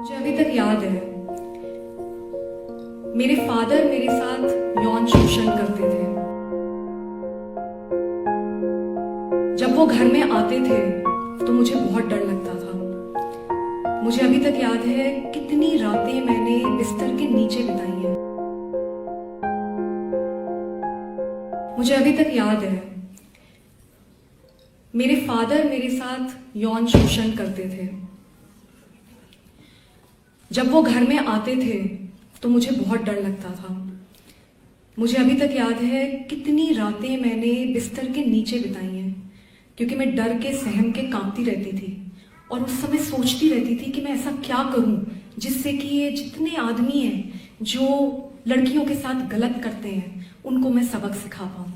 मुझे अभी तक याद है, मेरे फादर मेरे साथ यौन शोषण करते थे। जब वो घर में आते थे तो मुझे बहुत डर लगता था। मुझे अभी तक याद है कितनी रातें मैंने बिस्तर के नीचे बिताई हैं। मुझे अभी तक याद है, मेरे फादर मेरे साथ यौन शोषण करते थे। जब वो घर में आते थे तो मुझे बहुत डर लगता था। मुझे अभी तक याद है कितनी रातें मैंने बिस्तर के नीचे बिताई हैं, क्योंकि मैं डर के सहम के कांपती रहती थी और उस समय सोचती रहती थी कि मैं ऐसा क्या करूं जिससे कि ये जितने आदमी हैं जो लड़कियों के साथ गलत करते हैं उनको मैं सबक सिखा पाऊं।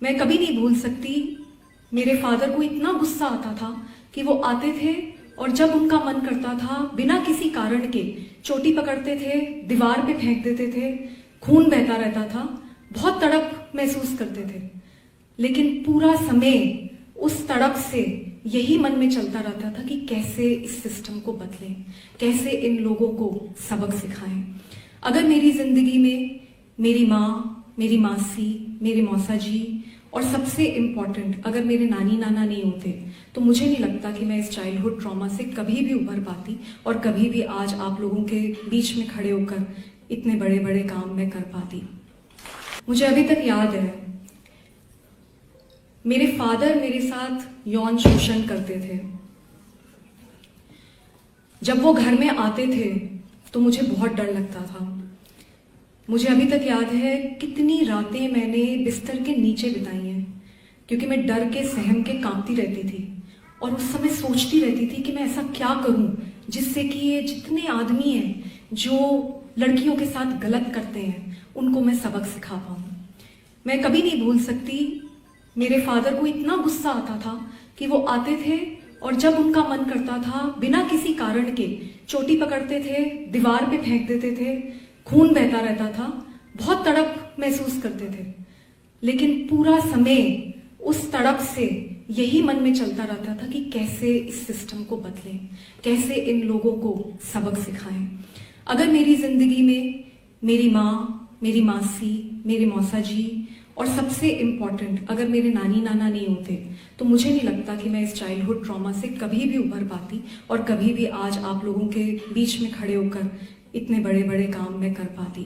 मैं कभी नहीं भूल सकती, मेरे फादर को इतना गुस्सा आता था कि वो आते थे और जब उनका मन करता था बिना किसी कारण के चोटी पकड़ते थे, दीवार पे फेंक देते थे, खून बहता रहता था, बहुत तड़प महसूस करते थे। लेकिन पूरा समय उस तड़प से यही मन में चलता रहता था कि कैसे इस सिस्टम को बदलें, कैसे इन लोगों को सबक सिखाएं। अगर मेरी जिंदगी में मेरी माँ, मेरी मासी, मेरे मौसा जी और सबसे इम्पॉर्टेंट अगर मेरे नानी नाना नहीं होते तो मुझे नहीं लगता कि मैं इस चाइल्डहुड ट्रॉमा से कभी भी उभर पाती और कभी भी आज आप लोगों के बीच में खड़े होकर इतने बड़े बड़े काम मैं कर पाती। मुझे अभी तक याद है, मेरे फादर मेरे साथ यौन शोषण करते थे। जब वो घर में आते थे तो मुझे बहुत डर लगता था। मुझे अभी तक याद है कितनी रातें मैंने बिस्तर के नीचे बिताई हैं, क्योंकि मैं डर के सहम के कांपती रहती थी और उस समय सोचती रहती थी कि मैं ऐसा क्या करूं जिससे कि ये जितने आदमी हैं जो लड़कियों के साथ गलत करते हैं उनको मैं सबक सिखा पाऊं। मैं कभी नहीं भूल सकती, मेरे फादर को इतना गुस्सा आता था कि वो आते थे और जब उनका मन करता था बिना किसी कारण के चोटी पकड़ते थे, दीवार पे फेंक देते थे, खून बहता रहता था, बहुत तड़प महसूस करते थे। लेकिन पूरा समय उस तड़प से यही मन में चलता रहता था कि कैसे इस सिस्टम को बदलें, कैसे इन लोगों को सबक सिखाएं। अगर मेरी जिंदगी में मेरी माँ, मेरी मासी, मेरे मौसा जी और सबसे इम्पॉर्टेंट अगर मेरे नानी नाना नहीं होते तो मुझे नहीं लगता कि मैं इस चाइल्डहुड ट्रॉमा से कभी भी उभर पाती और कभी भी आज आप लोगों के बीच में खड़े होकर इतने बड़े बड़े काम मैं कर पाती।